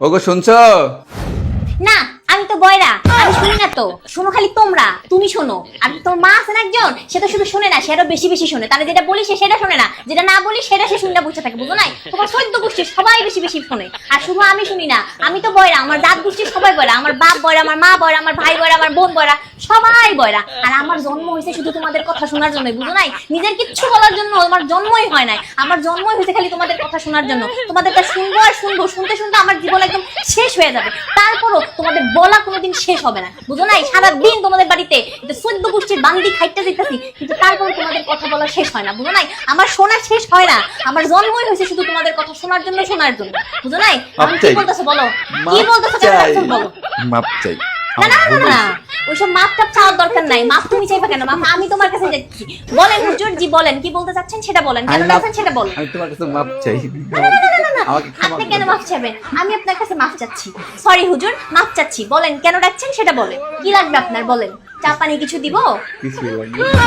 ওগো শুনছো? না আমি তো বয়রা, আমি শুনি না তো। শোনো খালি তোমরা, তুমি শোনো। আর তোমার মা আছে না একজন, সে তো শুধু শোনে না, সে আরো বেশি বেশি শোনে। তাহলে যেটা বলি সে সেটা শোনে না, যেটা না বলি সেটা সে শুনে বসে থাকে, বুঝো নাই? তোমার 14 গোষ্ঠী সবাই বেশি বেশি শোনে, আর শুধু আমি শুনি না। আমি তো বয়রা, আমার জাত গোষ্ঠী সবাই বয়রা, আমার বাপ বয়রা, আমার মা বয়রা, আমার ভাই বয়রা, আমার বোন বয়রা, সবাই বয়রা। আর আমার জন্ম হয়েছে শুধু তোমাদের কথা শোনার জন্য, বুঝো নাই? নিজের কিচ্ছু বলার জন্য আমার জন্মই হয় নাই। আমার জন্মই হয়েছে খালি তোমাদের কথা শোনার জন্য। তোমাদেরটা শুনবো আর শুনবো, শুনতে শুনতে আমার জীবন একদম শেষ হয়ে যাবে। তারপরও তোমাদের বলা কোনোদিন শেষ হবে না, বুঝো নাই? সারাদিন তোমাদের বাড়িতে 14 গোষ্ঠীর বান্দি খাইতে যেতেছি, কিন্তু তারপরে তোমাদের কথা বলা শেষ হয় না, বুঝো নাই? আমার শোনা শেষ হয় না। আমার জন্মই হয়েছে শুধু তোমাদের কথা শোনার জন্য, শোনার জন্য, বুঝো নাই? আমি কি বলতেছো বলো, কি বলতেছো বলো। মাপ চাই। না না না না, ওইসব মাপ টাপ চাওয়ার দরকার নাই। মাপ তুমি চাইবা কেন? মাপ আমি তোমার কাছে যাচ্ছি। বলেন হুজুর জি, বলেন কি বলতে চাচ্ছেন সেটা বলেন, কেন যাচ্ছেন সেটা বলেন। আমি তোমার কাছে মাপ চাই। আমাকে ক্ষমা আপনি করে কেন দাও। মাফ চাইবেন? আমি আপনার কাছে মাফ চাচ্ছি। সরি হুজুর, মাফ চাচ্ছি। বলেন কেন ডাকছেন সেটা বলেন। কি লাগবে আপনার বলেন? চা পানি কিছু দিব? কিছুই লাগবে না।